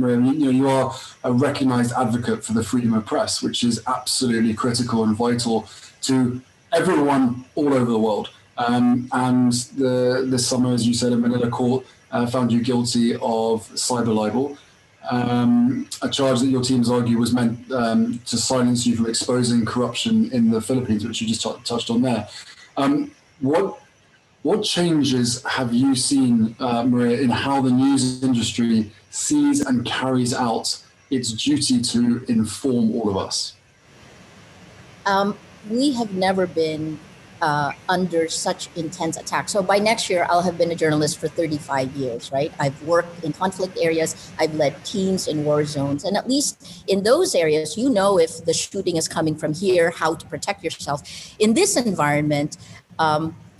Maria, you are a recognized advocate for the freedom of press, which is absolutely critical and vital to everyone all over the world. And this summer, as you said, a Manila court found you guilty of cyber libel, a charge that your teams argue was meant to silence you from exposing corruption in the Philippines, which you just touched on there. What changes have you seen, Maria, in how the news industry sees and carries out its duty to inform all of us? We have never been under such intense attack. So by next year, I'll have been a journalist for 35 years, right? I've worked in conflict areas. I've led teams in war zones. And at least in those areas, you know if the shooting is coming from here, how to protect yourself. In this environment,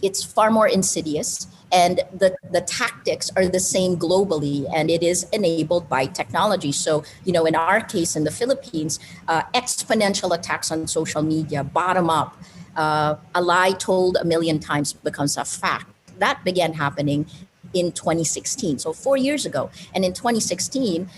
it's far more insidious, and the tactics are the same globally, and it is enabled by technology. So, in our case in the Philippines, exponential attacks on social media, bottom up, a lie told a million times becomes a fact. That began happening in 2016, so 4 years ago. And in 2016,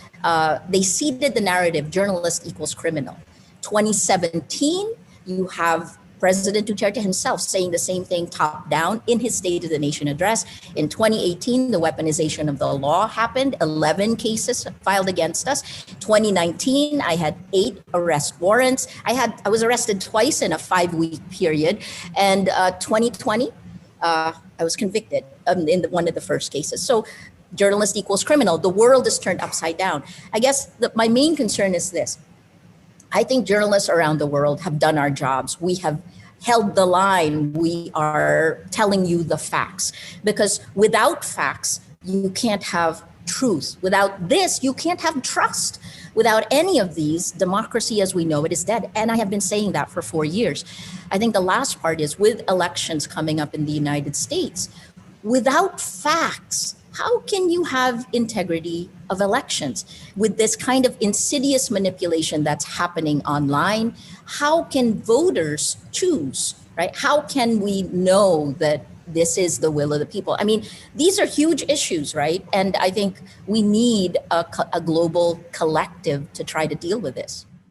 they seeded the narrative, journalist equals criminal. 2017, you have President Duterte himself saying the same thing top down in his State of the Nation address. In 2018, the weaponization of the law happened, 11 cases filed against us. 2019, I had 8 arrest warrants. I was arrested twice in a 5-week period. And 2020, I was convicted in one of the first cases. So journalist equals criminal. The world is turned upside down. I guess my main concern is this. I think journalists around the world have done our jobs. We have held the line. We are telling you the facts, because without facts, you can't have truth. Without this, you can't have trust. Without any of these, democracy as we know it is dead. And I have been saying that for 4 years. I think the last part is, with elections coming up in the United States, without facts, how can you have integrity of elections? With this kind of insidious manipulation that's happening online, how can voters choose, right? How can we know that this is the will of the people? I mean, these are huge issues, right? And I think we need a global collective to try to deal with this.